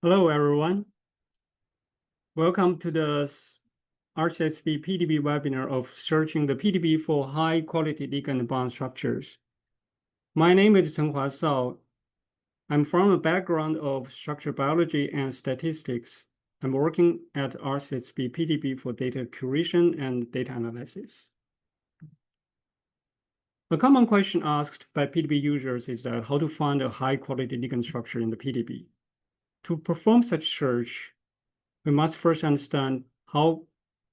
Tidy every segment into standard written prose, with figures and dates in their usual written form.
Hello, everyone. Welcome to the RCSB PDB webinar of searching the PDB for high-quality ligand-bound structures. My name is Chenghua Sao. I'm from a background of structural biology and statistics. I'm working at RCSB PDB for data curation and data analysis. A common question asked by PDB users is that how to find a high-quality ligand structure in the PDB. To perform such search, we must first understand how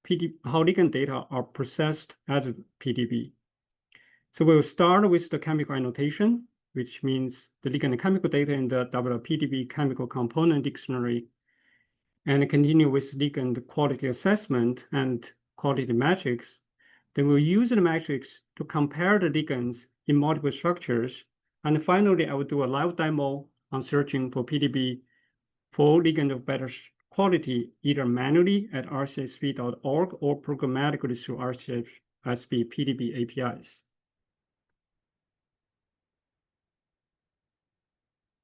ligand data are processed at the PDB. So we'll start with the chemical annotation, which means the ligand chemical data in the PDB chemical component dictionary, and continue with ligand quality assessment and quality metrics. Then we'll use the metrics to compare the ligands in multiple structures. And finally, I will do a live demo on searching for PDB for ligand of better quality, either manually at rcsb.org or programmatically through RCSB PDB APIs.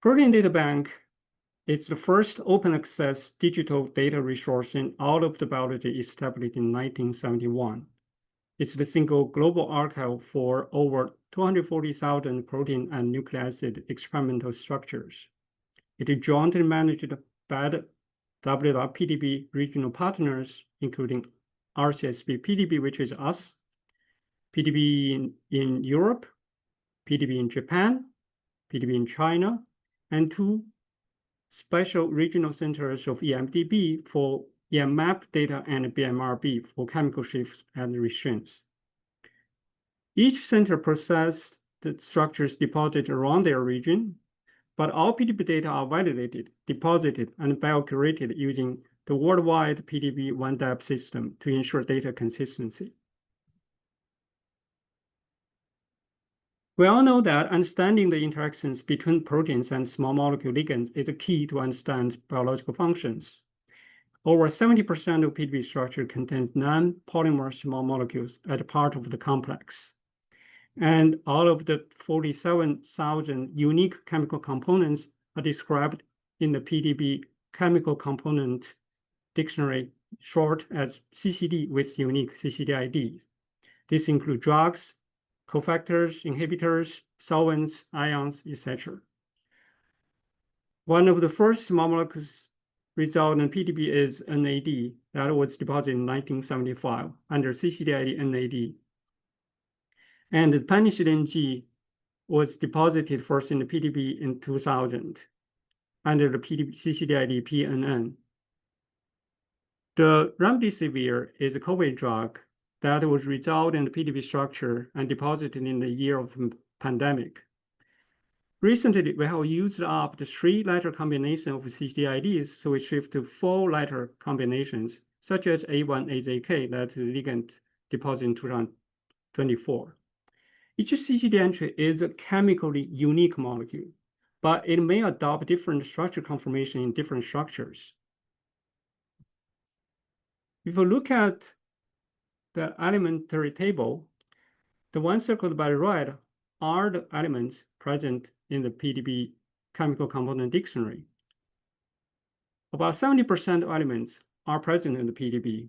Protein Data Bank is the first open access digital data resource in all of the biology established in 1971. It's the single global archive for over 240,000 protein and nucleic acid experimental structures. It is jointly managed by the PDB regional partners, including RCSB PDB, which is us, PDB in Europe, PDB in Japan, PDB in China, and two special regional centers of EMDB for EMMAP data and BMRB for chemical shifts and restraints. Each center processed the structures deposited around their region, but all PDB data are validated, deposited, and bio-curated using the worldwide PDB one-depth system to ensure data consistency. We all know that understanding the interactions between proteins and small molecule ligands is the key to understand biological functions. Over 70% of PDB structure contains non-polymer small molecules as part of the complex. And all of the 47,000 unique chemical components are described in the PDB chemical component dictionary, short as CCD with unique CCD IDs. These include drugs, cofactors, inhibitors, solvents, ions, etc. One of the first small molecules result in PDB is NAD that was deposited in 1975 under CCD ID NAD. And the penicillin G was deposited first in the PDB in 2000 under the CCD ID PNN. The remdesivir is a COVID drug that was resolved in the PDB structure and deposited in the year of the pandemic. Recently, we have used up the 3-letter combination of CCD IDs, so we shift to 4-letter combinations, such as A1AZK, that is ligand deposited in 2024. Each CCD entry is a chemically unique molecule, but it may adopt different structure conformation in different structures. If you look at the elementary table, the one circled by the red are the elements present in the PDB chemical component dictionary. About 70% of elements are present in the PDB,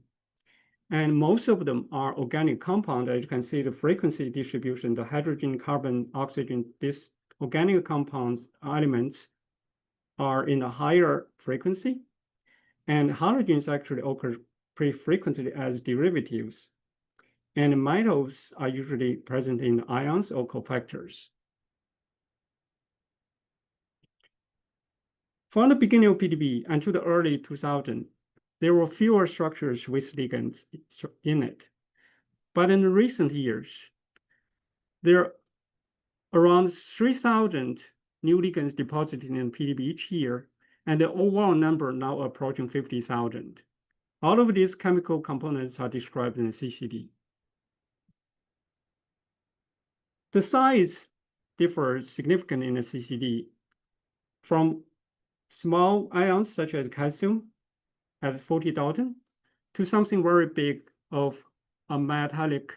and most of them are organic compounds. As you can see, the frequency distribution, the hydrogen, carbon, oxygen, these organic compounds elements are in a higher frequency, and halogens actually occur pretty frequently as derivatives. And metals are usually present in ions or cofactors. From the beginning of PDB until the early 2000s, there were fewer structures with ligands in it. But in recent years, there are around 3,000 new ligands deposited in PDB each year, and the overall number now approaching 50,000. All of these chemical components are described in the CCD. The size differs significantly in the CCD from small ions such as calcium at 40 Dalton to something very big of a metallic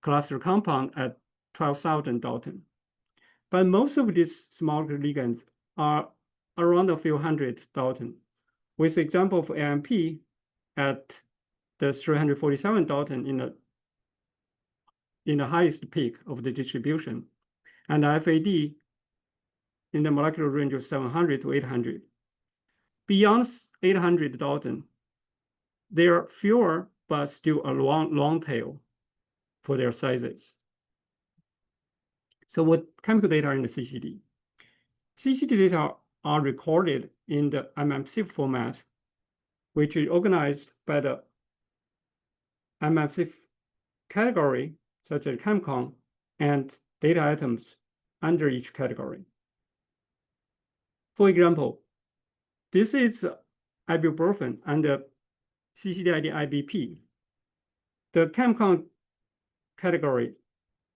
cluster compound at 12,000 Dalton. But most of these small ligands are around a few hundred Dalton, with example of AMP at the 347 Dalton in the highest peak of the distribution, and FAD in the molecular range of 700 to 800. Beyond 800 Dalton, there are fewer, but still a long tail for their sizes. So what chemical data are in the CCD? CCD data are recorded in the MMCIF format, which is organized by the MMCIF category, such as ChemCon, and data items under each category. For example, this is ibuprofen under CCD ID IBP. The ChemCon category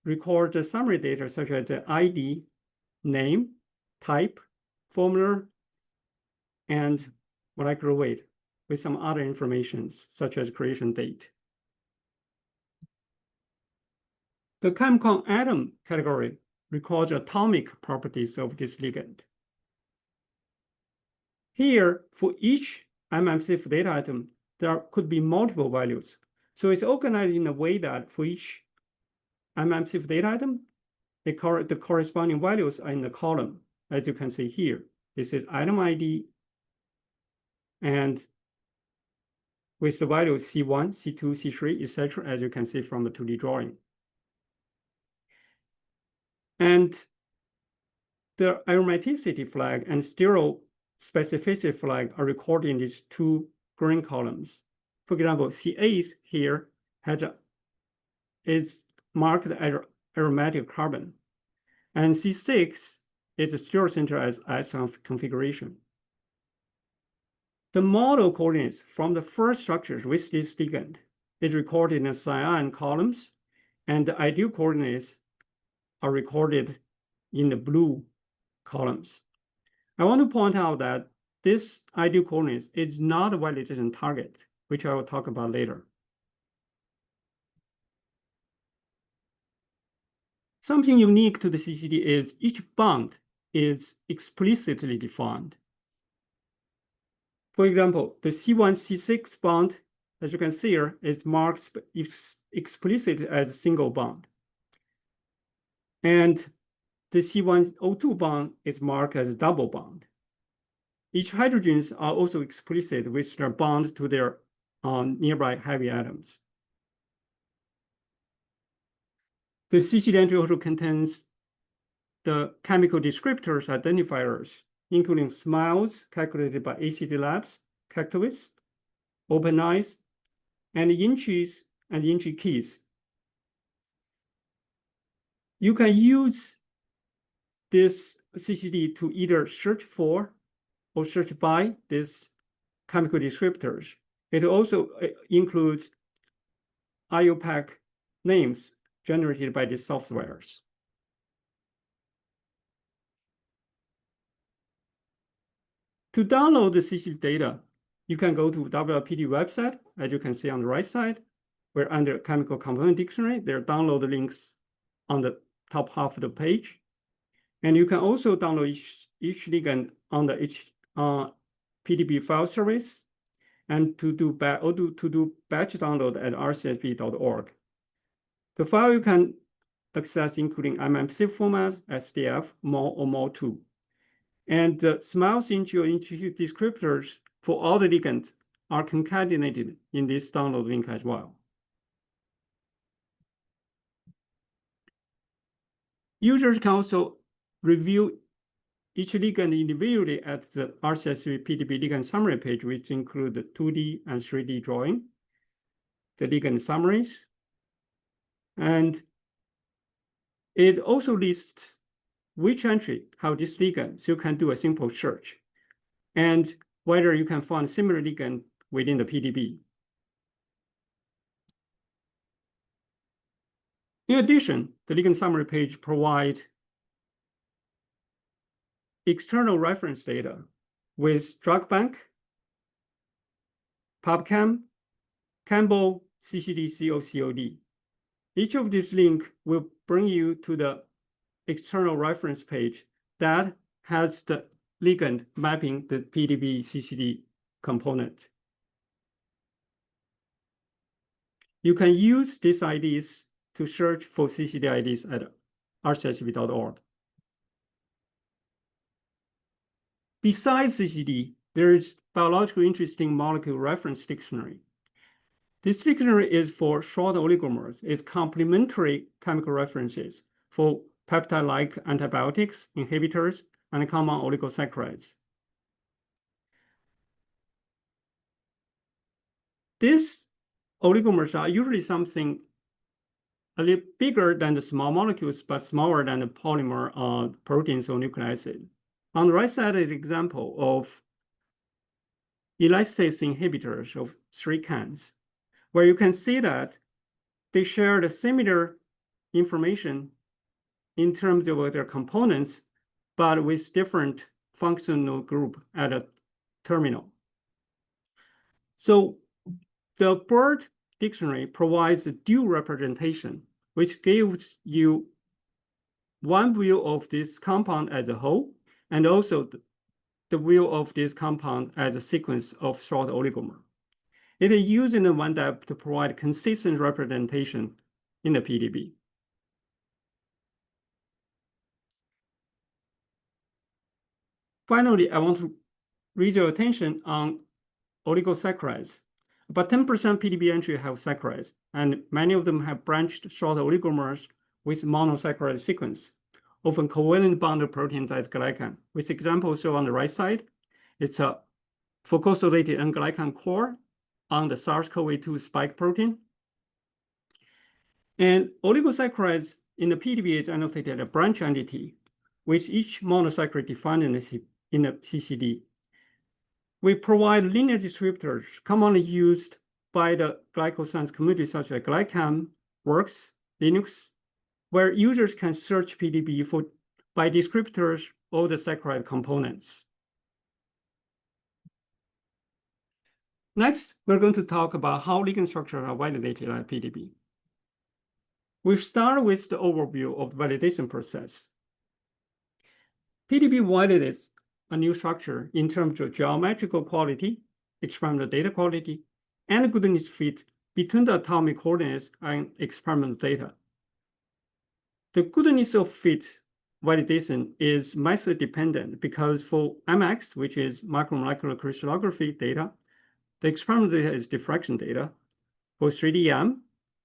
records the summary data such as the ID, name, type, formula, and molecular weight, with some other information such as creation date. The ChemCon atom category records atomic properties of this ligand. Here, for each MMCIF data item, there could be multiple values. So it's organized in a way that for each MMCIF data item, the corresponding values are in the column, as you can see here. This is item ID, and with the value C1, C2, C3, etc., as you can see from the 2D drawing. And the aromaticity flag and sterol specificity flag are recorded in these two green columns. For example, C8 here is marked as aromatic carbon, and C6 is a sterol center as S configuration. The model coordinates from the first structures with this ligand is recorded in the cyan columns, and the ideal coordinates are recorded in the blue columns. I want to point out that this ideal coordinates is not a validation target, which I will talk about later. Something unique to the CCD is each bond is explicitly defined. For example, the C1-C6 bond, as you can see here, is marked explicitly as a single bond. And the C1O2 bond is marked as a double bond. Each hydrogens are also explicit with their bond to their nearby heavy atoms. The CCD entry also contains the chemical descriptors identifiers, including SMILES calculated by ACD Labs, Cactus, OpenEyes, and inches and inch keys. You can use this CCD to either search for or search by these chemical descriptors. It also includes IUPAC names generated by these softwares. To download the CCD data, you can go to WLPD website, as you can see on the right side, where under Chemical Component Dictionary, there are download links on the top half of the page. And you can also download each ligand on the PDB file service, and to do batch download at rcsb.org. The file you can access including MMCIF format, SDF, MOL, or MOL2. And the SMILES into descriptors for all the ligands are concatenated in this download link as well. Users can also review each ligand individually at the RCSB PDB ligand summary page, which include the 2D and 3D drawing, the ligand summaries, and it also lists which entry have this ligand, so you can do a simple search, and whether you can find similar ligand within the PDB. In addition, the ligand summary page provides external reference data with DrugBank, PubChem, Campbell, CCD, COCOD. Each of these links will bring you to the external reference page that has the ligand mapping the PDB CCD component. You can use these IDs to search for CCD IDs at rcsb.org. Besides CCD, there is biologically interesting molecule reference dictionary. This dictionary is for short oligomers. It's complementary chemical references for peptide-like antibiotics, inhibitors, and common oligosaccharides. These oligomers are usually something a little bigger than the small molecules, but smaller than the polymer proteins or nucleic acid. On the right side is an example of elastase inhibitors of 3 cans, where you can see that they share the similar information in terms of their components, but with different functional group at a terminal. So the BIRD dictionary provides a dual representation, which gives you one view of this compound as a whole, and also the view of this compound as a sequence of short oligomer. It is used in the one-dep to provide consistent representation in the PDB. Finally, I want to raise your attention on oligosaccharides. About 10% PDB entry have saccharides, and many of them have branched short oligomers with monosaccharide sequence, often covalent bonded proteins as glycan. With examples shown on the right side, it's a fucosylated N-glycan core on the SARS-CoV-2 spike protein. And oligosaccharides in the PDB is annotated as a branch entity, with each monosaccharide defined in the CCD. We provide linear descriptors commonly used by the glycoscience community, such as Glycam, Works, Linux, where users can search PDB by descriptors or the saccharide components. Next, we're going to talk about how ligand structures are validated at PDB. We start with the overview of the validation process. PDB validates a new structure in terms of geometrical quality, experimental data quality, and goodness fit between the atomic coordinates and experimental data. The goodness of fit validation is method dependent because for MX, which is macromolecular crystallography data, the experimental data is diffraction data. For 3DM,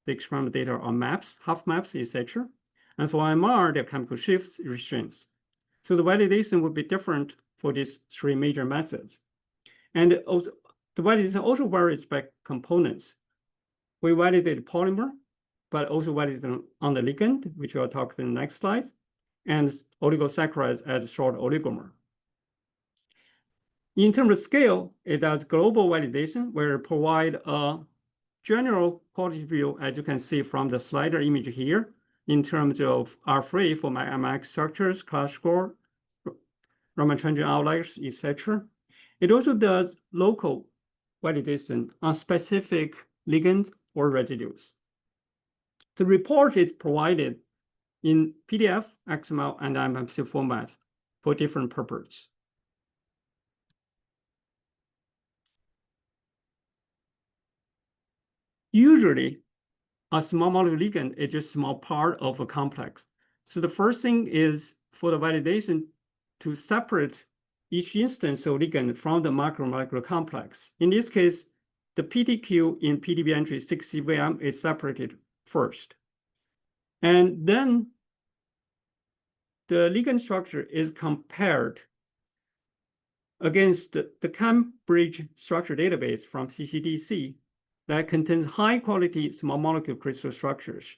the experimental data are maps, half maps, etc. And for MR, they're chemical shifts, restraints. So the validation would be different for these 3 major methods. And also, the validation also varies by components. We validate polymer, but also validate on the ligand, which I'll talk in the next slide, and oligosaccharides as short oligomer. In terms of scale, it does global validation, where it provide a general quality view, as you can see from the slider image here, in terms of R3 for my MX structures, class score, Raman transient outliers, etc. It also does local validation on specific ligands or residues. The report is provided in PDF, XML, and MMC format for different purposes. Usually, a small molecule ligand is just a small part of a complex. So the first thing is for the validation to separate each instance of ligand from the macromolecular complex. In this case, the PTQ in PDB entry 6CVM is separated first. And then the ligand structure is compared against the Cambridge structure database from CCDC that contains high-quality small molecule crystal structures.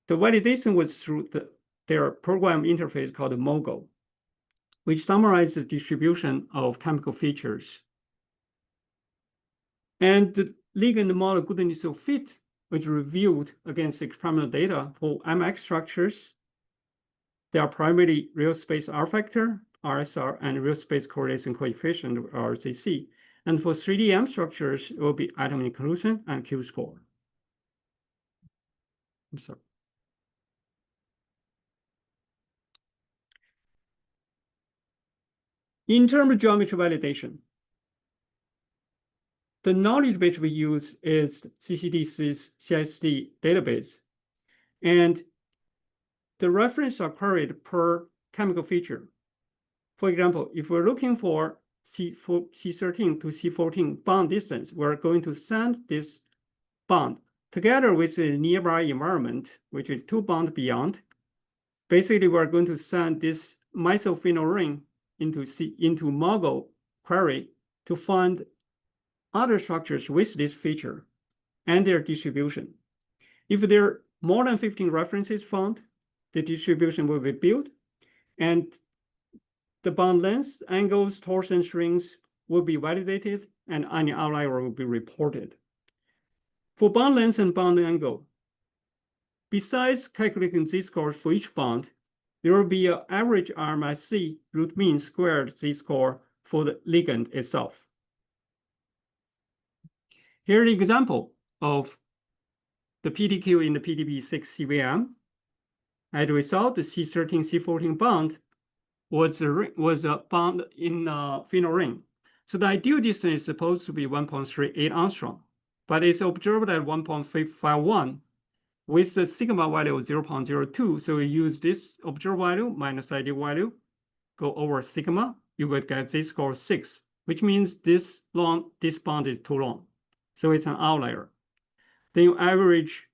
The validation was through their program interface called MOGO, which summarizes the distribution of chemical features. And the ligand model goodness of fit was reviewed against experimental data for MX structures. They are primarily real space R factor, RSR, and real space correlation coefficient, or RCC. And for 3DM structures, it will be atom inclusion and Q score. I'm sorry. In terms of geometry validation, the knowledge base we use is CCDC's CISD database, and the references are queried per chemical feature. For example, if we're looking for C13 to C14 bond distance, we're going to send this bond together with the nearby environment, which is 2 bonds beyond. Basically, we're going to send this mesophenol ring into Mongo query to find other structures with this feature and their distribution. If there are more than 15 references found, the distribution will be built, and the bond lengths, angles, torsion strings will be validated, and any outlier will be reported. For bond length and bond angle, besides calculating z-scores for each bond, there will be an average RMSE root mean squared z-score for the ligand itself. Here's an example of the PDQ in the PDB6 CVM. As a result, the C13, C14 bond was a bond in a phenol ring. So the ideal distance is supposed to be 1.38 angstrom, but it's observed at 1.551 with the sigma value of 0.02. So we use this observed value minus ideal value, go over sigma, you will get z-score 6, which means this bond is too long. So it's an outlier. Then you average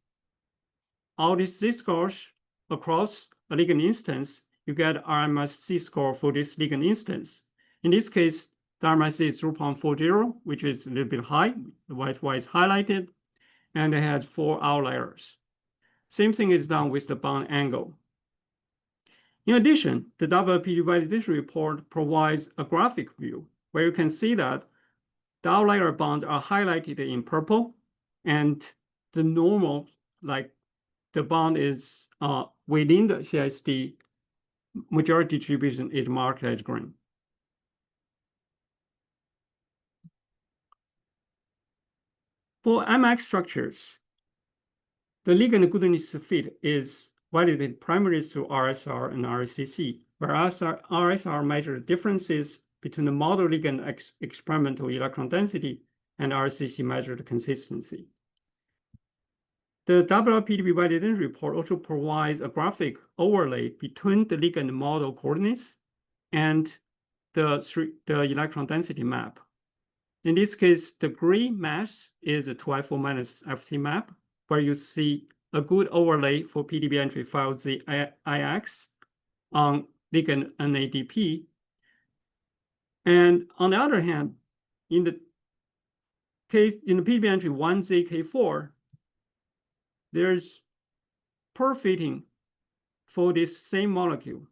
all these z-scores across a ligand instance, you get RMSE score for this ligand instance. In this case, the RMSE is 0.40, which is a little bit high. The white is highlighted, and it has 4 outliers. Same thing is done with the bond angle. In addition, the WPD validation report provides a graphic view where you can see that the outlier bonds are highlighted in purple, and the normal, like the bond is within the CISD majority distribution, is marked as green. For MX structures, the ligand goodness fit is validated primarily through RSR and RCC, where RSR measures differences between the model ligand experimental electron density and RCC measured consistency. The WPDB validation report also provides a graphic overlay between the ligand model coordinates and the electron density map. In this case, the green mesh is a 2i4 minus FC map, where you see a good overlay for PDB entry file ZIX on ligand NADP. And on the other hand, in the PDB entry 1ZK4, there's per-fitting for this same molecule,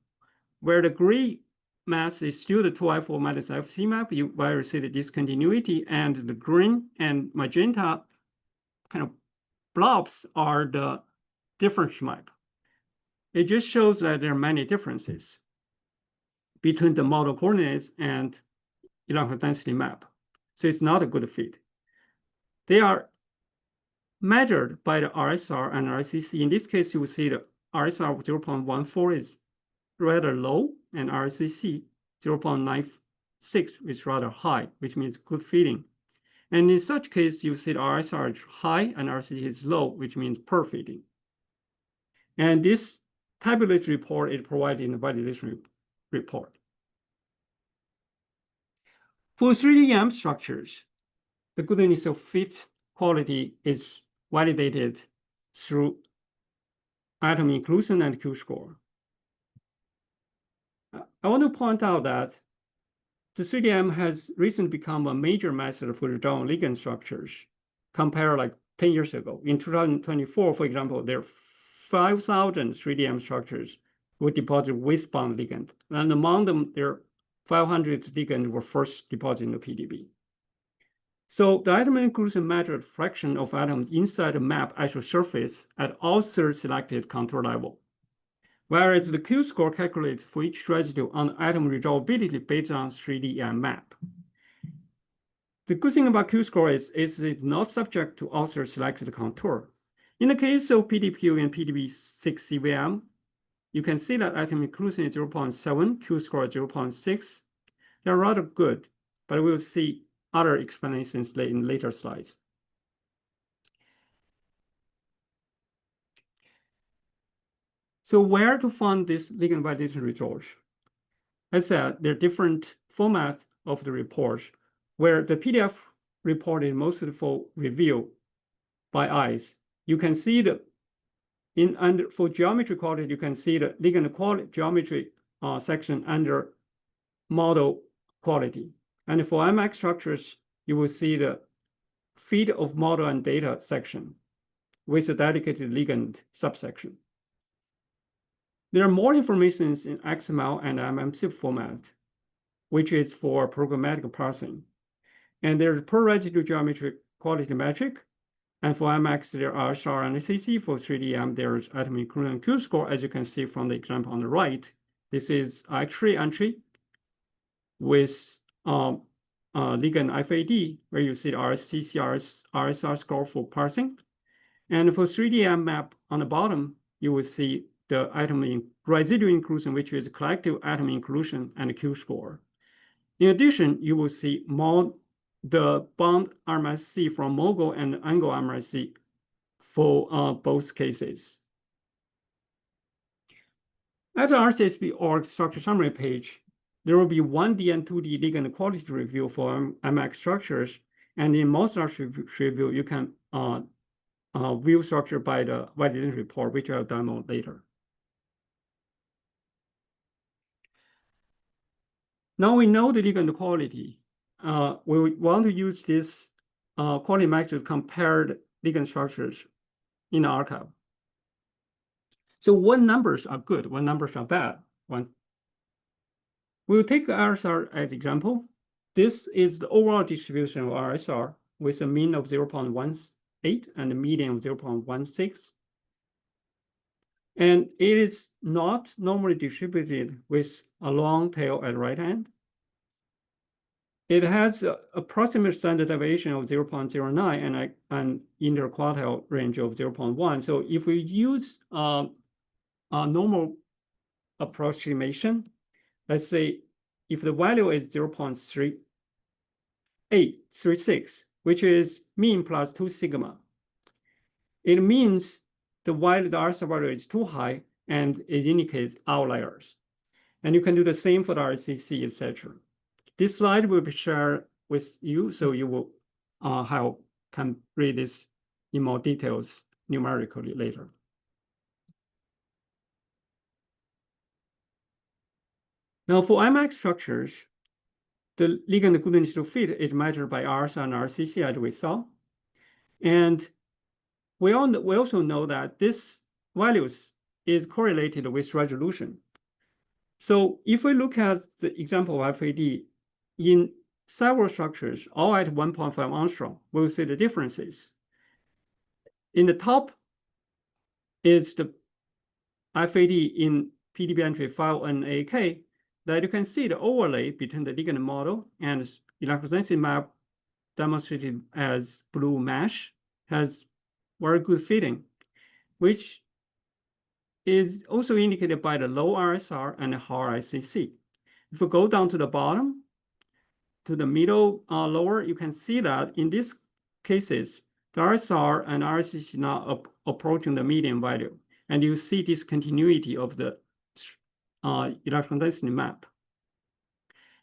where the gray mass is still the 2i4 minus FC map. You will see the discontinuity, and the green and magenta kind of blobs are the difference map. It just shows that there are many differences between the model coordinates and electron density map. So it's not a good fit. They are measured by the RSR and RCC. In this case, you will see the RSR of 0.14 is rather low, and RCC 0.96 is rather high, which means good fitting. And in such case, you see the RSR is high and RCC is low, which means per fitting. And this tabulated report is provided in the validation report. For 3D structures, the goodness of fit quality is validated through atom inclusion and Q-score. I want to point out that the 3DM has recently become a major method for drawing ligand structures compared like 10 years ago. In 2024, for example, there are 5,000 3DM structures were deposited with bound ligand. And among them, there are 500 ligands were first deposited in the PDB. So the atom inclusion measured fraction of atoms inside the map actual surface at all 3 selected contour level, whereas the Q-score calculates for each residue on atom resolvability based on 3D map. The good thing about Q-score is it's not subject to author selected contour. In the case of PDQ and PDB6 CVM, you can see that atom inclusion is 0.7, Q-score 0.6. They're rather good, but we'll see other explanations in later slides. So where to find this ligand validation results? As I said, there are different formats of the report, where the PDF report is mostly for review by eyes. You can see for geometry quality, you can see the ligand quality geometry section under model quality. And for MX structures, you will see the feed of model and data section with a dedicated ligand subsection. There are more information in XML and MMC format, which is for programmatic parsing. And there's per residue geometry quality metric. And for MX, there are RSR and CC. For 3DM, there's atom inclusion Q-score, as you can see from the example on the right. This is actually entry with ligand FAD, where you see the RCC, RSR score for parsing. And for 3DM map on the bottom, you will see the atom residue inclusion, which is collective atom inclusion and Q-score. In addition, you will see the bound RMSC from MOGO and angle RMSC for both cases. At the RCSB org structure summary page, there will be 1D and 2D ligand quality review for MX structures. And in most structure review, you can view structure by the validation report, which I'll demo later. Now we know the ligand quality. We want to use this quality metric to compare ligand structures in the archive. So what numbers are good, what numbers are bad? We'll take RSR as example. This is the overall distribution of RSR with a mean of 0.18 and a median of 0.16. And it is not normally distributed with a long tail at right hand. It has an approximate standard deviation of 0.09 and an interquartile range of 0.1. So if we use a normal approximation, let's say if the value is 0.3836, which is mean plus 2 sigma, it means the RSR value is too high and it indicates outliers. And you can do the same for the RCC, etc. This slide will be shared with you, so you will can read this in more details numerically later. Now for MX structures, the ligand goodness to fit is measured by RSR and RCC, as we saw. And we also know that this values is correlated with resolution. So if we look at the example of FAD, in several structures, all at 1.5 angstrom, we'll see the differences. In the top is the FAD in PDB entry 5NAK, that you can see the overlay between the ligand model and electrosensitive map demonstrated as blue mesh has very good fitting, which is also indicated by the low RSR and the high RCC. If we go down to the bottom, to the middle lower, you can see that in these cases, the RSR and RCC now approaching the median value. And you see discontinuity of the electron density map.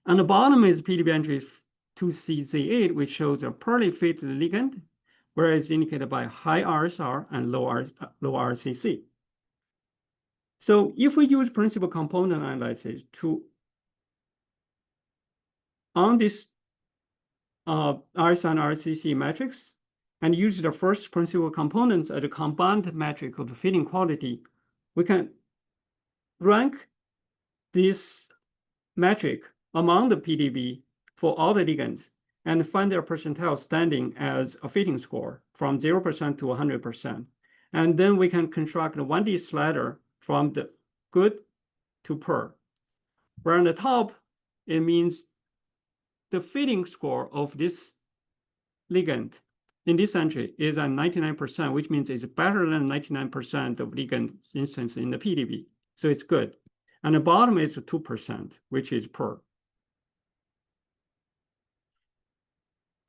On the bottom is PDB entry 2CZ8, which shows a poorly fitted ligand, where it's indicated by high RSR and low RCC. So if we use principal component analysis on this RSR and RCC matrix and use the first principal components as a combined metric of the fitting quality, we can rank this metric among the PDB for all the ligands and find their percentile standing as a fitting score from 0% to 100%. And then we can construct a 1D slider from the good to poor. Where on the top, it means the fitting score of this ligand in this entry is at 99%, which means it's better than 99% of ligand instance in the PDB. So it's good. And the bottom is 2%, which is poor.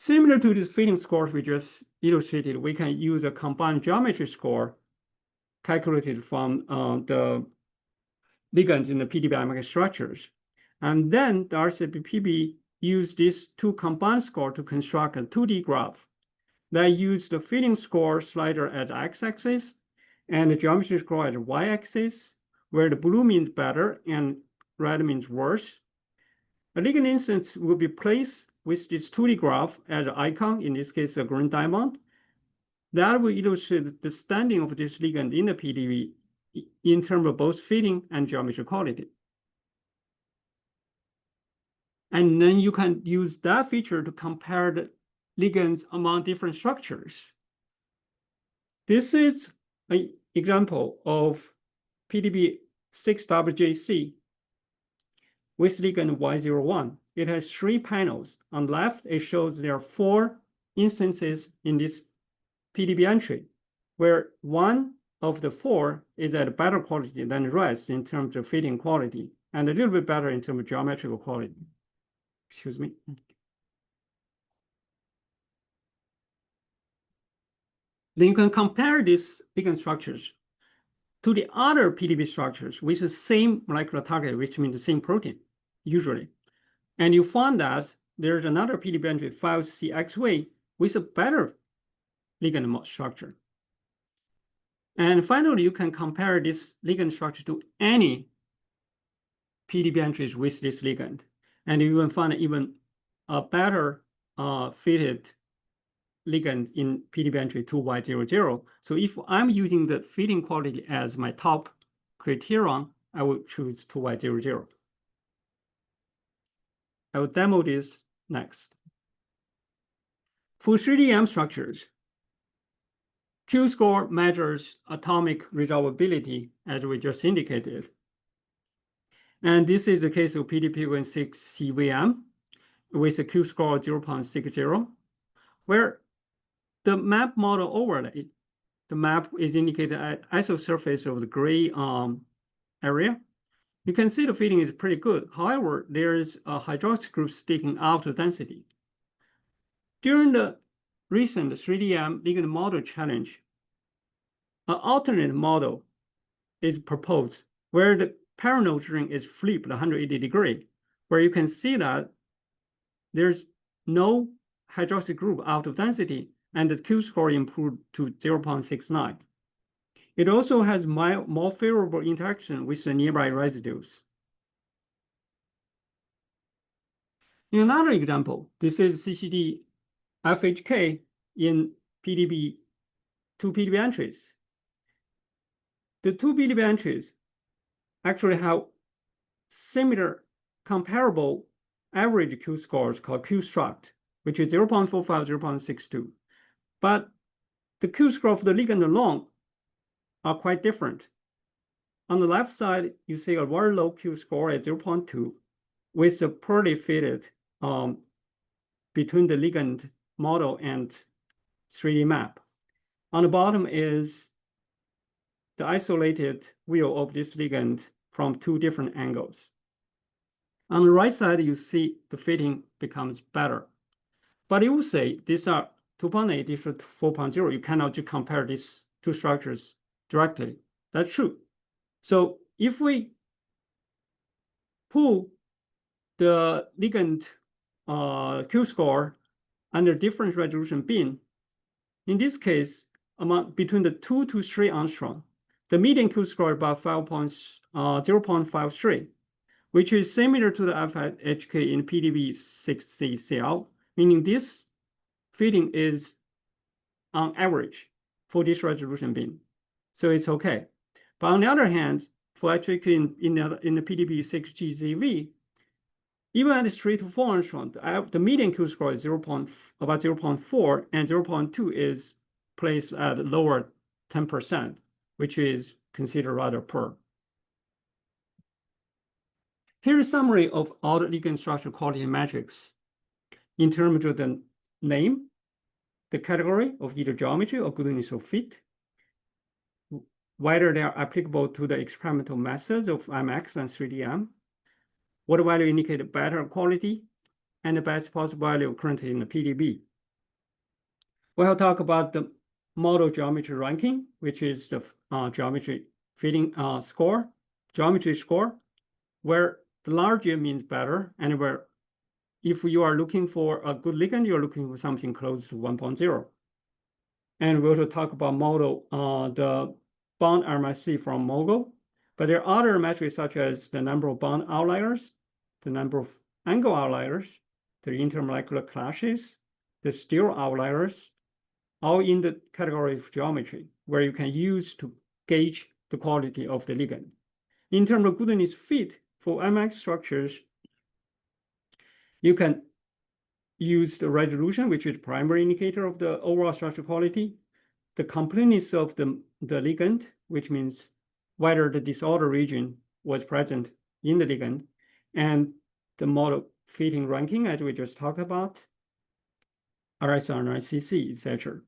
Similar to this fitting scores we just illustrated, we can use a combined geometry score calculated from the ligands in the PDB structures. And then the RCSB PB used these two combined scores to construct a 2D graph that used the fitting score slider as x-axis and the geometry score as y-axis, where the blue means better and red means worse. A ligand instance will be placed with this 2D graph as an icon, in this case, a green diamond. That will illustrate the standing of this ligand in the PDB in terms of both fitting and geometry quality. And then you can use that feature to compare the ligands among different structures. This is an example of PDB 6WJC with ligand Y01. It has 3 panels. On the left, it shows there are 4 instances in this PDB entry, where one of the 4 is at a better quality than the rest in terms of fitting quality, and a little bit better in terms of geometrical quality. Excuse me. Then you can compare these ligand structures to the other PDB structures with the same molecular target, which means the same protein, usually. And you find that there's another PDB entry 5CXY with a better ligand structure. And finally, you can compare this ligand structure to any PDB entries with this ligand. And you will find even a better fitted ligand in PDB entry 2Y00. So if I'm using the fitting quality as my top criterion, I will choose 2Y00. I will demo this next. For 3DM structures, Q-score measures atomic resolvability, as we just indicated. And this is the case of PDP-6 CVM with a Q-score 0.60, where the map model overlay, the map is indicated at isosurface of the gray area. You can see the fitting is pretty good. However, there is a hydroxy group sticking out of density. During the recent 3DM ligand model challenge, an alternate model is proposed where the paranoid ring is flipped 180 degrees, where you can see that there's no hydroxy group out of density and the Q-score improved to 0.69. It also has more favorable interaction with the nearby residues. In another example, this is CCD FHK in PDB, 2 PDB entries. The 2 PDB entries actually have similar comparable average Q-scores called Q-struct, which is 0.45, 0.62. But the Q-score of the ligand alone are quite different. On the left side, you see a very low Q-score at 0.2 with a poorly fitted between the ligand model and 3D map. On the bottom is the isolated view of this ligand from 2 different angles. On the right side, you see the fitting becomes better. But you will say these are 2.8, these are 4.0. You cannot just compare these 2 structures directly. That's true. So if we pull the ligand Q-score under different resolution bin, in this case, between the 2 to 3 angstrom, the median Q-score is about 0.53, which is similar to the FHK in PDB-6CCL, meaning this fitting is on average for this resolution bin. So it's okay. But on the other hand, for HK in the PDB-6GZV, even at 3 to 4 angstrom, the median Q-score is about 0.4, and 0.2 is placed at lower 10%, which is considered rather poor. Here's a summary of all the ligand structure quality metrics in terms of the name, the category of either geometry or goodness of fit, whether they are applicable to the experimental methods of MX and 3DM, what value indicate better quality, and the best possible value currently in the PDB. We'll talk about the model geometry ranking, which is the geometry fitting geometry score, where the larger means better, and where if you are looking for a good ligand, you're looking for something close to 1.0. And we'll also talk about model, the bond RMSE from MOGO. But there are other metrics such as the number of bond outliers, the number of angle outliers, the intermolecular clashes, the stereo outliers, all in the category of geometry, where you can use to gauge the quality of the ligand. In terms of goodness fit for MX structures, you can use the resolution, which is the primary indicator of the overall structure quality, the completeness of the ligand, which means whether the disorder region was present in the ligand, and the model fitting ranking, as we just talked about, RSR, RCC, etc.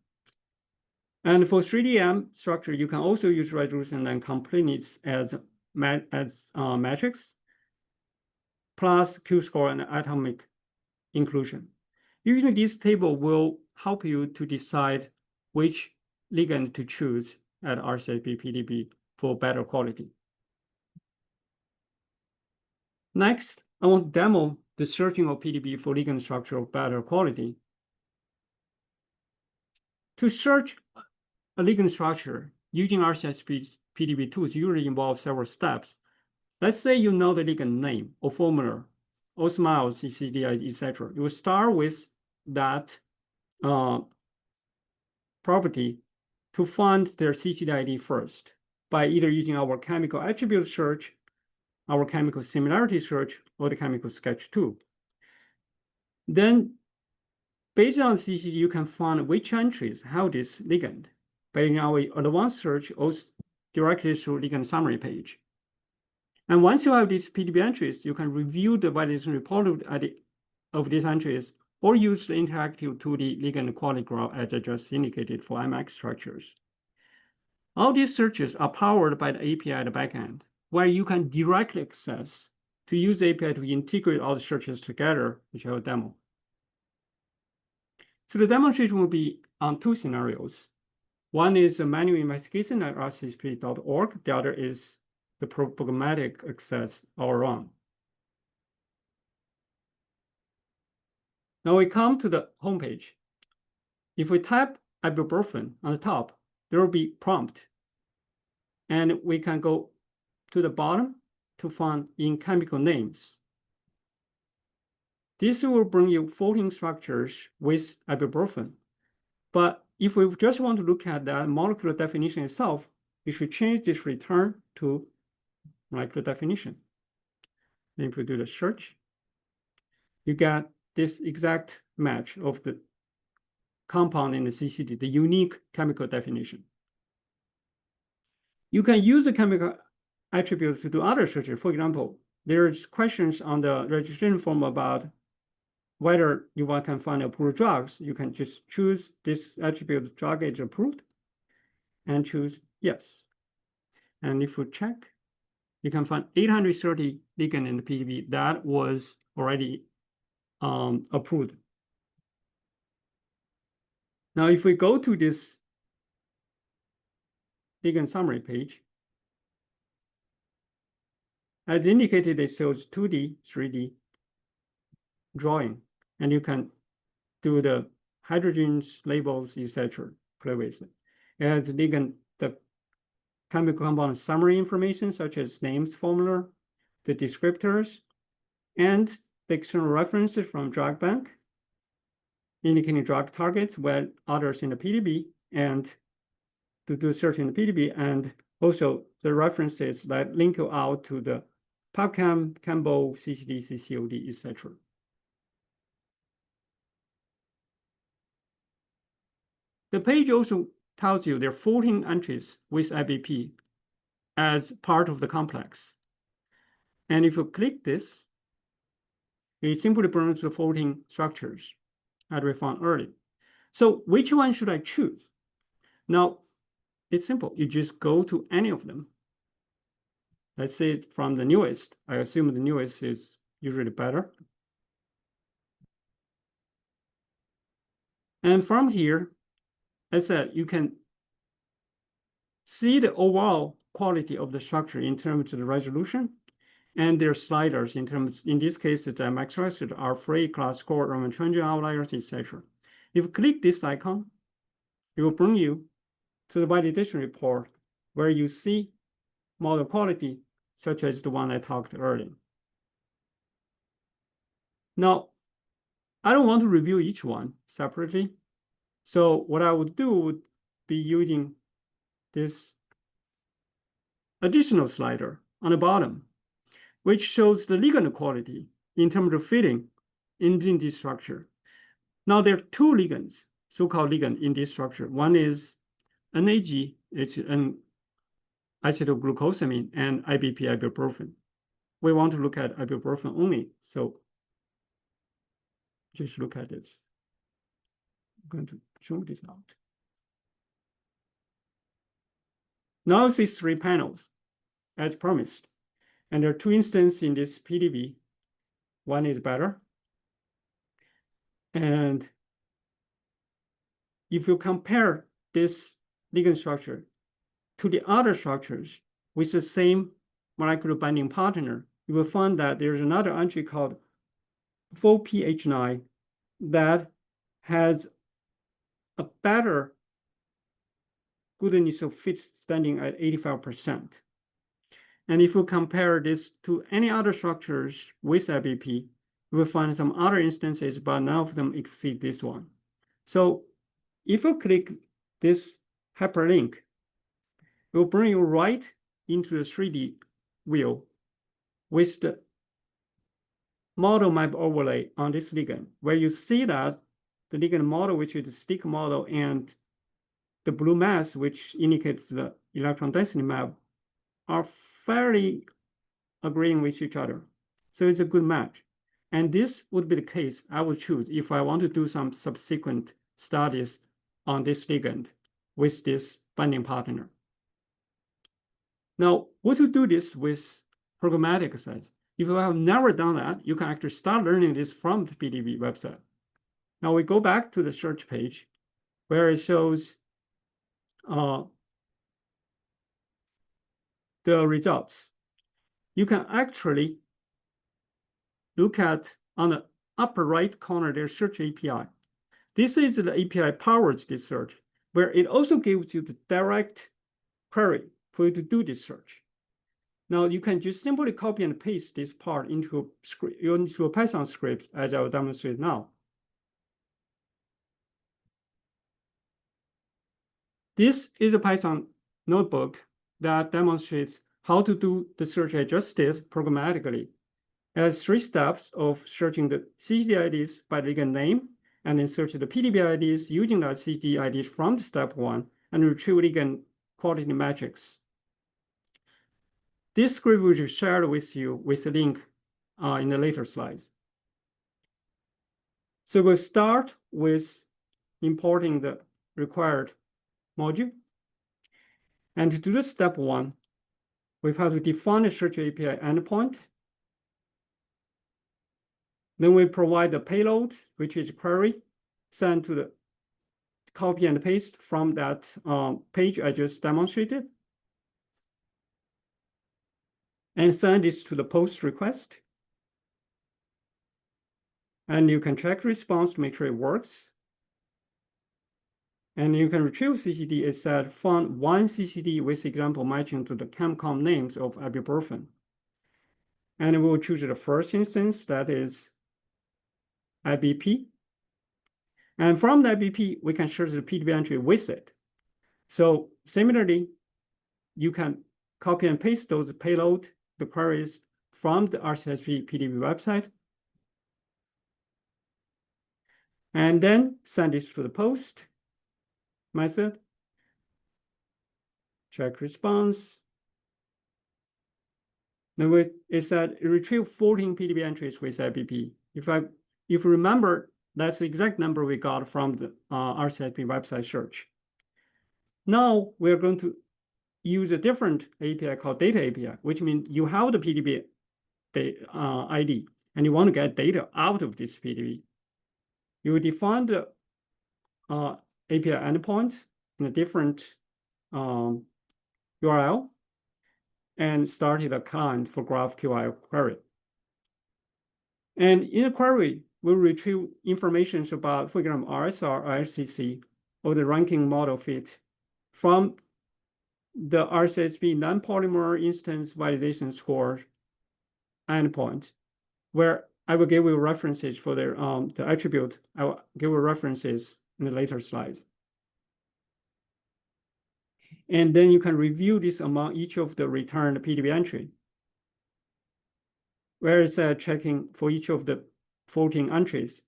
And for 3DM structure, you can also use resolution and completeness as metrics, plus Q-score and atomic inclusion. Usually this table will help you to decide which ligand to choose at RCSB PDB for better quality. Next, I want to demo the searching of PDB for ligand structure of better quality. To search a ligand structure using RCSB PDB tools usually involves several steps. Let's say you know the ligand name or formula, osmoles, CCDI, etc. You will start with that property to find their CCDID first by either using our chemical attribute search, our chemical similarity search, or the chemical sketch tool. Then, based on CCD, you can find which entries have this ligand by using our advanced search or directly through ligand summary page. And once you have these PDB entries, you can review the validation report of these entries or use the interactive 2D ligand quality graph as I just indicated for MX structures. All these searches are powered by the API at the backend, where you can directly access to use the API to integrate all the searches together, which I will demo. So the demonstration will be on two scenarios. One is a manual investigation at rcsb.org. The other is the programmatic access all around. Now we come to the homepage. If we type ibuprofen on the top, there will be prompt. And we can go to the bottom to find in chemical names. This will bring you 14 structures with ibuprofen. But if we just want to look at that molecular definition itself, we should change this return to molecular definition. Then if we do the search, you get this exact match of the compound in the CCD, the unique chemical definition. You can use the chemical attributes to do other searches. For example, there's questions on the registration form about whether you can find approved drugs. You can just choose this attribute, drug is approved, and choose yes. And if you check, you can find 830 ligand in the PDB that was already approved. Now, if we go to this ligand summary page, as indicated, it shows 2D, 3D drawing, and you can do the hydrogens, labels, etc. play with it. It has ligand, the chemical compound summary information, such as names, formula, the descriptors, and the external references from drug bank, indicating drug targets, while others in the PDB, and to do search in the PDB, and also the references that link you out to the PubChem, Campbell, CCD, CCOD, etc. The page also tells you there are 14 entries with IBP as part of the complex. And if you click this, it simply brings the 14 structures that we found earlier. So which one should I choose? Now, it's simple. You just go to any of them. Let's say from the newest. I assume the newest is usually better. And from here, as I said, you can see the overall quality of the structure in terms of the resolution, and their sliders in terms, in this case, the diametrics are free, class score, Roman transient outliers, etc. If you click this icon, it will bring you to the validation report where you see model quality, such as the one I talked earlier. Now, I don't want to review each one separately. So what I would do would be using this additional slider on the bottom, which shows the ligand quality in terms of fitting in this structure. Now there are two ligands, so-called ligand in this structure. One is NAG, it's an acetylglucosamine, and IBP, ibuprofen. We want to look at ibuprofen only, so just look at this. I'm going to show this out. Now see 3 panels, as promised. And there are 2 instances in this PDB. One is better. And if you compare this ligand structure to the other structures with the same molecular binding partner, you will find that there's another entry called 4PH9 that has a better goodness of fit standing at 85%. And if you compare this to any other structures with IBP, you will find some other instances, but none of them exceed this one. So if you click this hyperlink, it will bring you right into the 3D view with the model map overlay on this ligand, where you see that the ligand model, which is the stick model, and the blue mass, which indicates the electron density map, are fairly agreeing with each other. So it's a good match. And this would be the case I would choose if I want to do some subsequent studies on this ligand with this binding partner. Now, what to do this with programmatic sites? If you have never done that, you can actually start learning this from the PDB website. Now we go back to the search page where it shows the results. You can actually look at on the upper right corner, there's search API. This is the API powers this search, where it also gives you the direct query for you to do this search. Now you can just simply copy and paste this part into a script, into a Python script, as I will demonstrate now. This is a Python notebook that demonstrates how to do the search I just did programmatically. It has 3 steps of searching the CCD IDs by ligand name, and then search the PDB IDs using that CCD IDs from step 1, and retrieve ligand quality metrics. This script will be shared with you with a link in the later slides. So we'll start with importing the required module. And to do the step 1, we've had to define a search API endpoint. Then we provide the payload, which is query, sent to the copy and paste from that page I just demonstrated. And send this to the post request. And you can check response to make sure it works. And you can retrieve CCD. It said found 1 CCD with example matching to the ChemCom names of ibuprofen. And we'll choose the first instance, that is IBP. And from the IBP, we can search the PDB entry with it. So similarly, you can copy and paste those payload, the queries from the RCSB PDB website, and then send this to the post method, check response. Then it said retrieve 14 PDB entries with IBP. If you remember, that's the exact number we got from the RCSB website search. Now we're going to use a different API called Data API, which means you have the PDB ID and you want to get data out of this PDB. You will define the API endpoint in a different URL and started a client for GraphQL query. And in a query, we'll retrieve information about, for example, RSR, RCC, or the ranking model fit from the RCSB non-polymer instance validation score endpoint, where I will give you references for the attribute. I will give you references in the later slides. And then you can review this among each of the returned PDB entry, where it's checking for each of the 14 entries.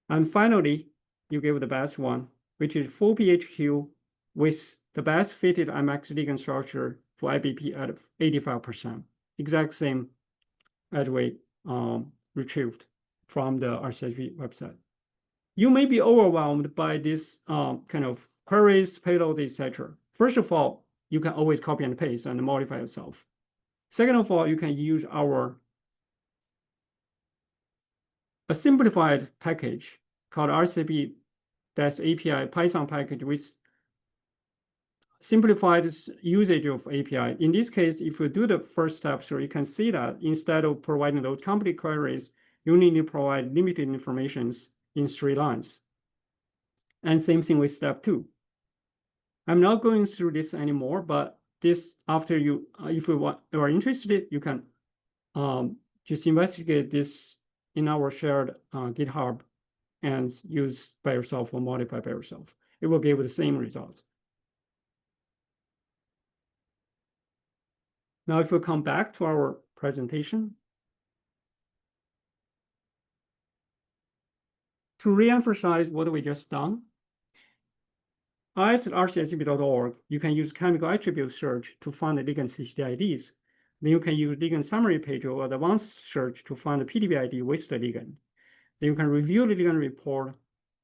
And finally, you give the best one, which is full PHQ with the best fitted MX ligand structure for IBP at 85%, exact same as we retrieved from the RCSB website. You may be overwhelmed by this kind of queries, payload, etc. First of all, you can always copy and paste and modify yourself. Second of all, you can use a simplified package called RCSB API Python package with simplified usage of API. In this case, if you do the first step, so you can see that instead of providing those complete queries, you need to provide limited information in 3 lines. And same thing with step 2. I'm not going through this anymore, but this after you, if you are interested, you can just investigate this in our shared GitHub and use by yourself or modify by yourself. It will give the same results. Now, if we come back to our presentation, to reemphasize what we just done, at rcsb.org, you can use chemical attribute search to find the ligand CCD-IDs. Then you can use ligand summary page or advanced search to find the PDB ID with the ligand. Then you can review the ligand report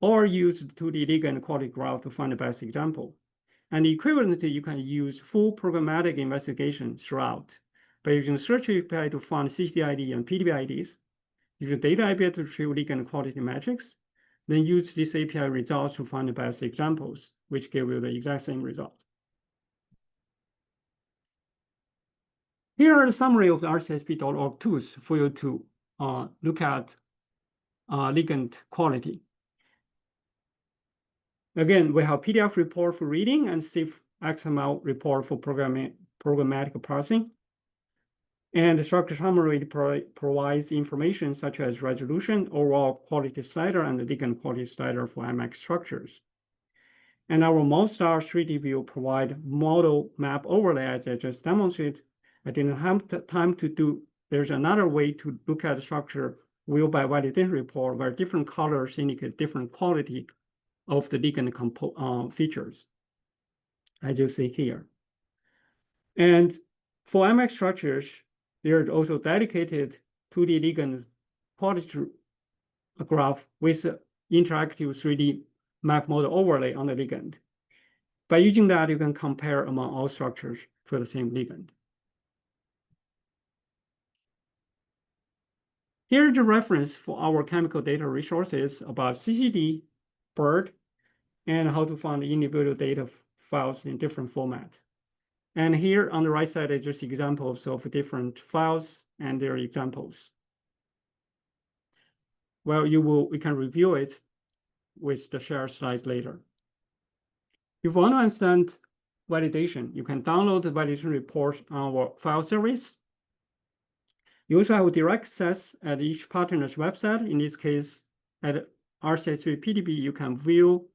or use the 2D ligand quality graph to find the best example. And equivalently, you can use full programmatic investigation throughout by using search API to find CCD-ID and PDB IDs, use data API to retrieve ligand quality metrics, then use this API results to find the best examples, which give you the exact same result. Here are the summary of the RCSB.org tools for you to look at ligand quality. Again, we have PDF report for reading and CIF XML report for programmatic parsing. And the structure summary provides information such as resolution, overall quality slider, and the ligand quality slider for MX structures. And our ModStar 3D view provide model map overlay as I just demonstrated. I didn't have time to do, there's another way to look at the structure view by validation report where different colors indicate different quality of the ligand features, as you see here. And for MX structures, there is also dedicated 2D ligand quality graph with interactive 3D map model overlay on the ligand. By using that, you can compare among all structures for the same ligand. Here's the reference for our chemical data resources about CCD, BERT, and how to find individual data files in different formats. And here on the right side is just examples of different files and their examples. Well, we can review it with the share slides later. If you want to understand validation, you can download the validation report on our file service. You also have direct access at each partner's website. In this case, at RCSB PDB, you can view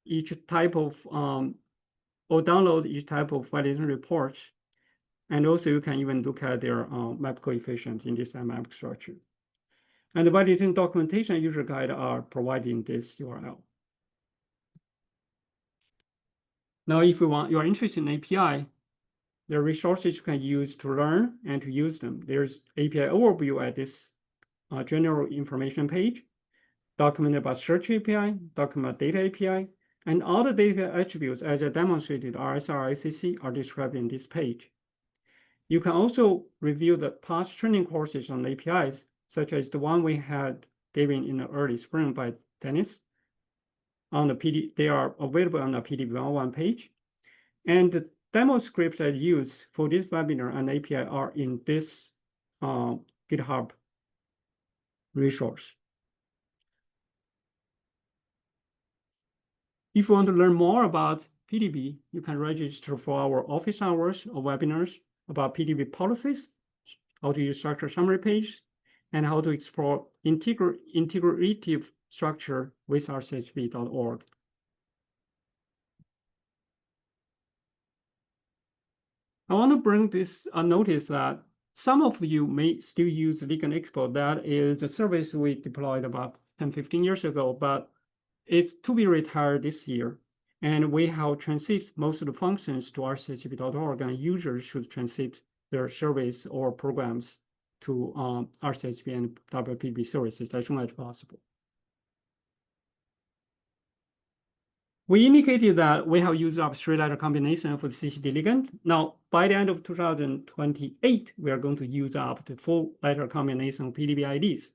each type of or download each type of validation reports. And also you can even look at their map coefficient in this MX structure. And the validation documentation and user guide are provided in this URL. Now, if you are interested in API, there are resources you can use to learn and to use them. There's API overview at this general information page, document about search API, document data API, and all the data attributes as I demonstrated, RSR, ICC, are described in this page. You can also review the past training courses on APIs, such as the one we had given in the early spring by Dennis. on the PD. They are available on the PDB-101 page. And the demo scripts I use for this webinar and API are in this GitHub resource. If you want to learn more about PDB, you can register for our office hours or webinars about PDB policies, how to use structure summary page, and how to explore integrative structure with RCSB.org. I want to bring this notice that some of you may still use Ligand Expo. That is a service we deployed about 10, 15 years ago, but it's to be retired this year. And we have transited most of the functions to RCSB.org, and users should transit their service or programs to RCSB and WPDB services as soon as possible. We indicated that we have used up 3-letter combination for the CCD ligand. Now, by the end of 2028, we are going to use up the 4-letter combination of PDB IDs.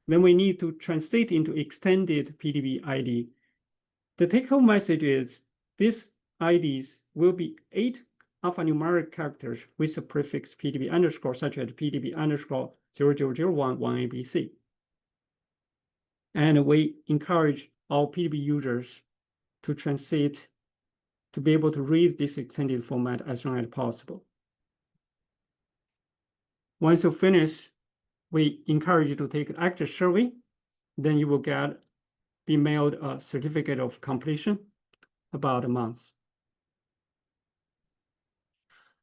Then we need to translate into extended PDB ID. The take-home message is these IDs will be 8 alphanumeric characters with the prefix PDB underscore, such as PDB underscore 0001 1ABC. And we encourage all PDB users to translate, to be able to read this extended format as soon as possible. Once you finish, we encourage you to take an active survey. Then you will be mailed a certificate of completion about a month.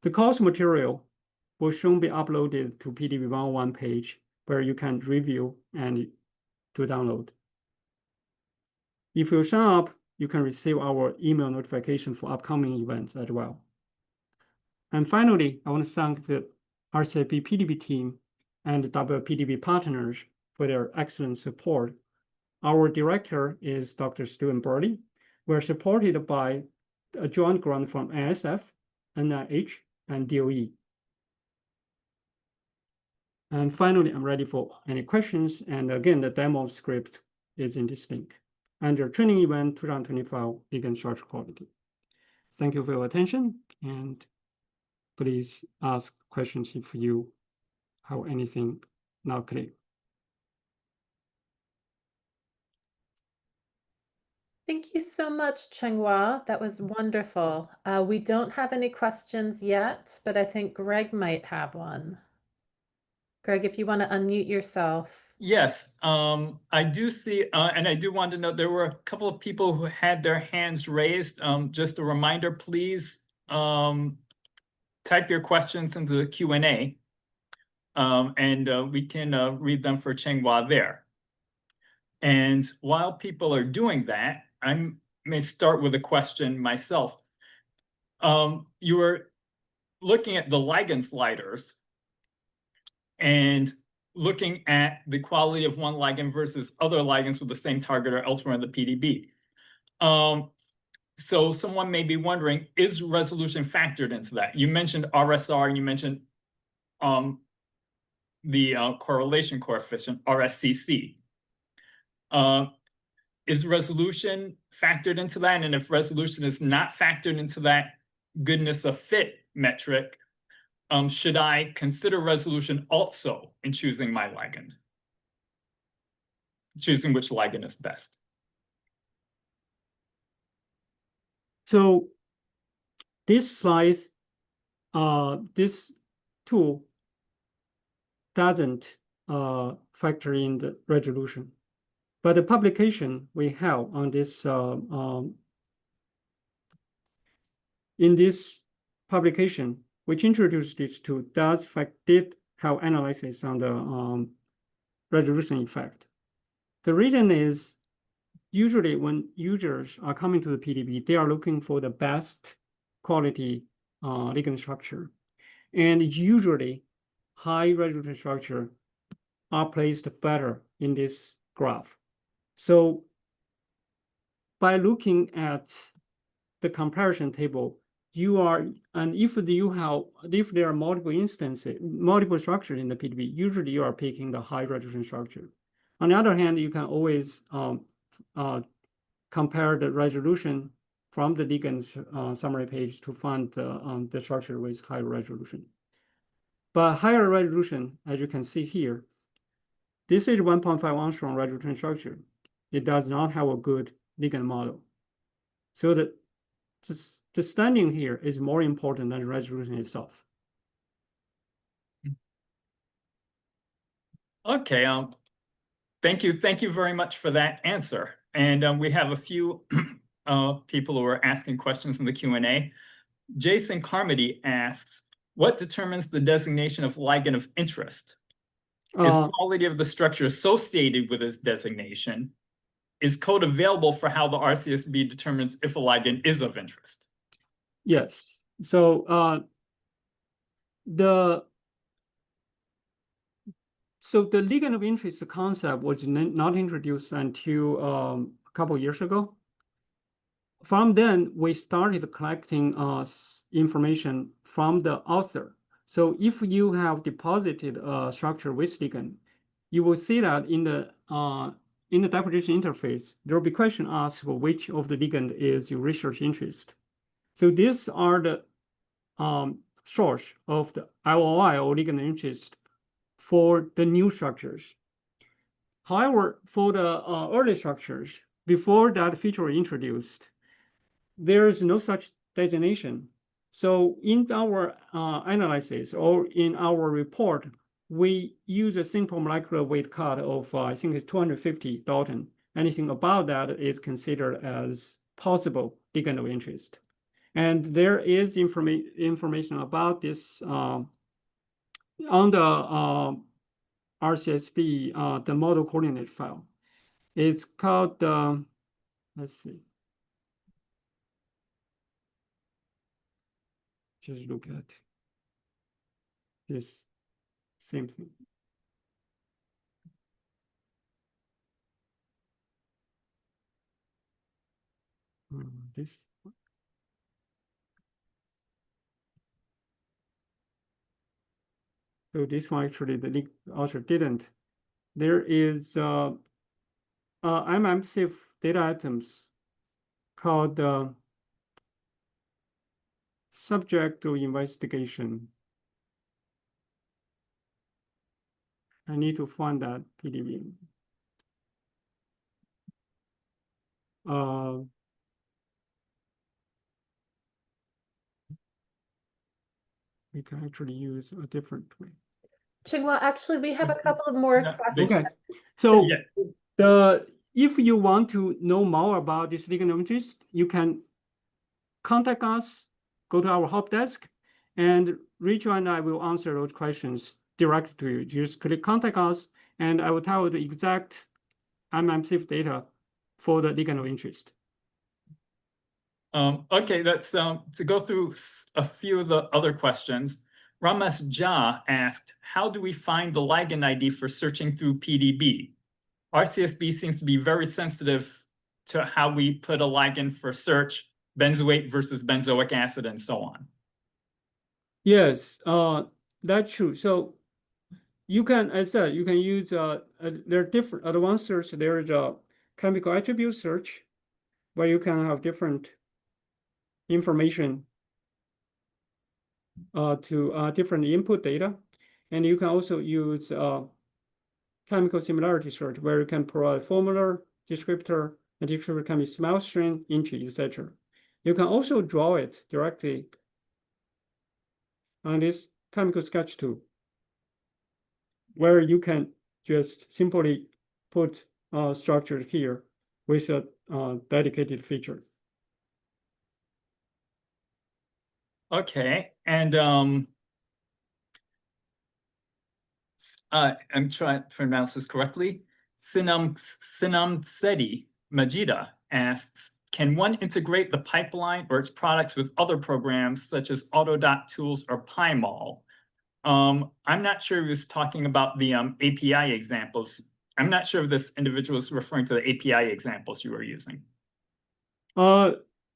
The course material will soon be uploaded to PDB-101 page where you can review and to download. If you sign up, you can receive our email notification for upcoming events as well. And finally, I want to thank the RCSB PDB team and the WPDB partners for their excellent support. Our director is Dr. Stephen Burley. We're supported by a joint grant from NSF, NIH, and DOE. And finally, I'm ready for any questions. And again, the demo script is in this link under training event 2025 Ligand Structure Quality. Thank you for your attention, and please ask questions if you have anything not clear. Thank you so much, Chenghua. That was wonderful. We don't have any questions yet, but I think Greg might have one. Greg, if you want to unmute yourself. Yes, I do see, and I do want to note there were a couple of people who had their hands raised. Just a reminder, please type your questions into the Q&A, and we can read them for Chenghua there. And while people are doing that, I may start with a question myself. You were looking at the ligand sliders and looking at the quality of one ligand versus other ligands with the same target or elsewhere in the PDB. So someone may be wondering, is resolution factored into that? You mentioned RSR and you mentioned the correlation coefficient, RSCC. Is resolution factored into that? And if resolution is not factored into that goodness of fit metric, should I consider resolution also in choosing my ligand? Choosing which ligand is best? So this slide, this tool doesn't factor in the resolution. But the publication we have on this, in this publication, which introduced this tool, did have analysis on the resolution effect. The reason is usually when users are coming to the PDB, they are looking for the best quality ligand structure. And usually high resolution structure are placed better in this graph. So by looking at the comparison table, and if there are multiple instances, multiple structures in the PDB, usually you are picking the high resolution structure. On the other hand, you can always compare the resolution from the ligand summary page to find the structure with higher resolution. But higher resolution, as you can see here, this is 1.5 angstrom resolution structure. It does not have a good ligand model. So the standing here is more important than resolution itself. Okay, thank you very much for that answer. And we have a few people who are asking questions in the Q&A. Jason Carmody asks, what determines the designation of ligand of interest? Is quality of the structure associated with its designation? Is code available for how the RCSB determines if a ligand is of interest? Yes. So the ligand of interest concept was not introduced until a couple of years ago. From then, we started collecting information from the author. So if you have deposited a structure with ligand, you will see that in the deposition interface, there will be question asked for which of the ligand is your research interest. So these are the source of the LOI or ligand interest for the new structures. However, for the early structures, before that feature was introduced, there is no such designation. So in our analysis or in our report, we use a simple molecular weight cut of, I think it's 250 Dalton. Anything above that is considered as possible ligand of interest. And there is information about this on the RCSB, the model coordinate file. It's called, let's see. Just look at this same thing. This. So this one actually the author didn't. There is MMCF data items called subject to investigation. I need to find that PDB. We can actually use a different way. Cheng-Hua, actually, we have a couple of more questions. Okay, so if you want to know more about this ligand of interest, you can contact us, go to our help desk, and Rachel and I will answer those questions directly to you. Just click contact us, and I will tell you the exact MMCF data for the ligand of interest. Okay, that's to go through a few of the other questions. Ramesh Jha asked, how do we find the ligand ID for searching through PDB? RCSB seems to be very sensitive to how we put a ligand for search, benzoate versus benzoic acid, and so on. Yes, that's true. So you can, as I said, you can use, there are different advanced search. There is a chemical attribute search where you can have different information to different input data. And you can also use chemical similarity search where you can provide formula, descriptor, and descriptor can be small string, inch, etc. You can also draw it directly on this chemical sketch tool, where you can just simply put structure here with a dedicated feature. Okay, and I'm trying to pronounce this correctly. Sinamsedi Majida asks, can one integrate the pipeline or its products with other programs such as Autodot Tools or Pymol? I'm not sure he was talking about the API examples. I'm not sure if this individual is referring to the API examples you were using.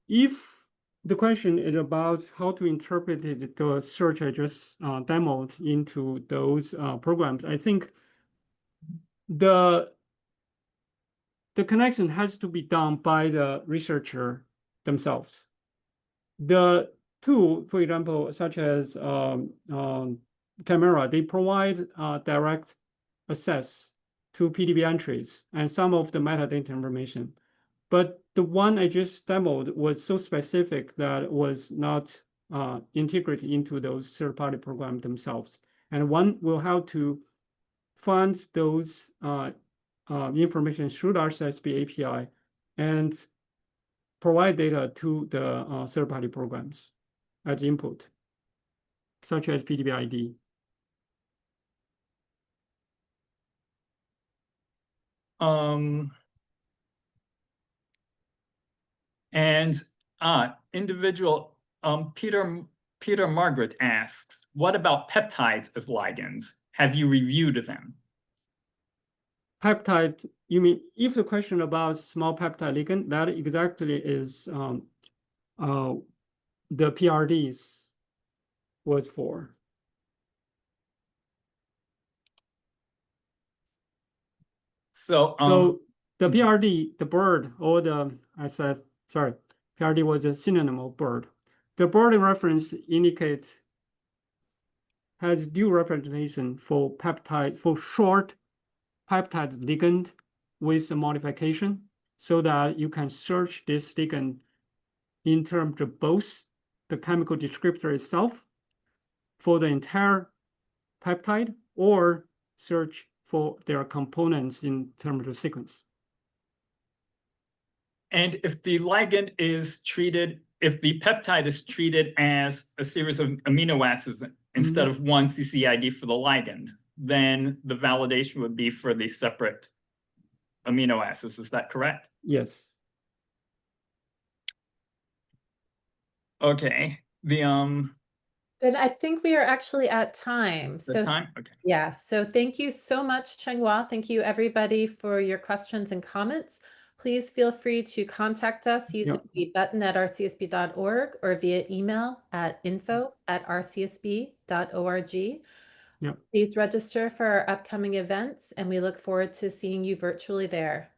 If the question is about how to interpret the search I just demoed into those programs, I think the the connection has to be done by the researcher themselves. The tool, for example, such as Camera, they provide direct access to PDB entries and some of the metadata information. But the one I just demoed was so specific that it was not integrated into those third-party programs themselves. And one will have to find those information through the RCSB API and provide data to the third-party programs as input, such as PDB ID. Individual Peter Margaret asks, what about peptides as ligands? Have you reviewed them? Peptide, you mean if the question about small peptide ligand, that exactly is the PRDs was for. So the PRD, the bird, or the, PRD was a synonym of bird. The bird reference indicates has due representation for peptide, for short peptide ligand with a modification, so that you can search this ligand in terms of both the chemical descriptor itself for the entire peptide, or search for their components in terms of sequence. And if the ligand is treated, if the peptide is treated as a series of amino acids instead of one CCID for the ligand, then the validation would be for the separate amino acids. Is that correct? Yes. Okay. Then I think we are actually at time. The time? Okay. Yeah, so thank you so much, Chenghua. Thank you, everybody, for your questions and comments. Please feel free to contact us using the button at rcsb.org or via email at info@rcsb.org. Please register for our upcoming events, and we look forward to seeing you virtually there.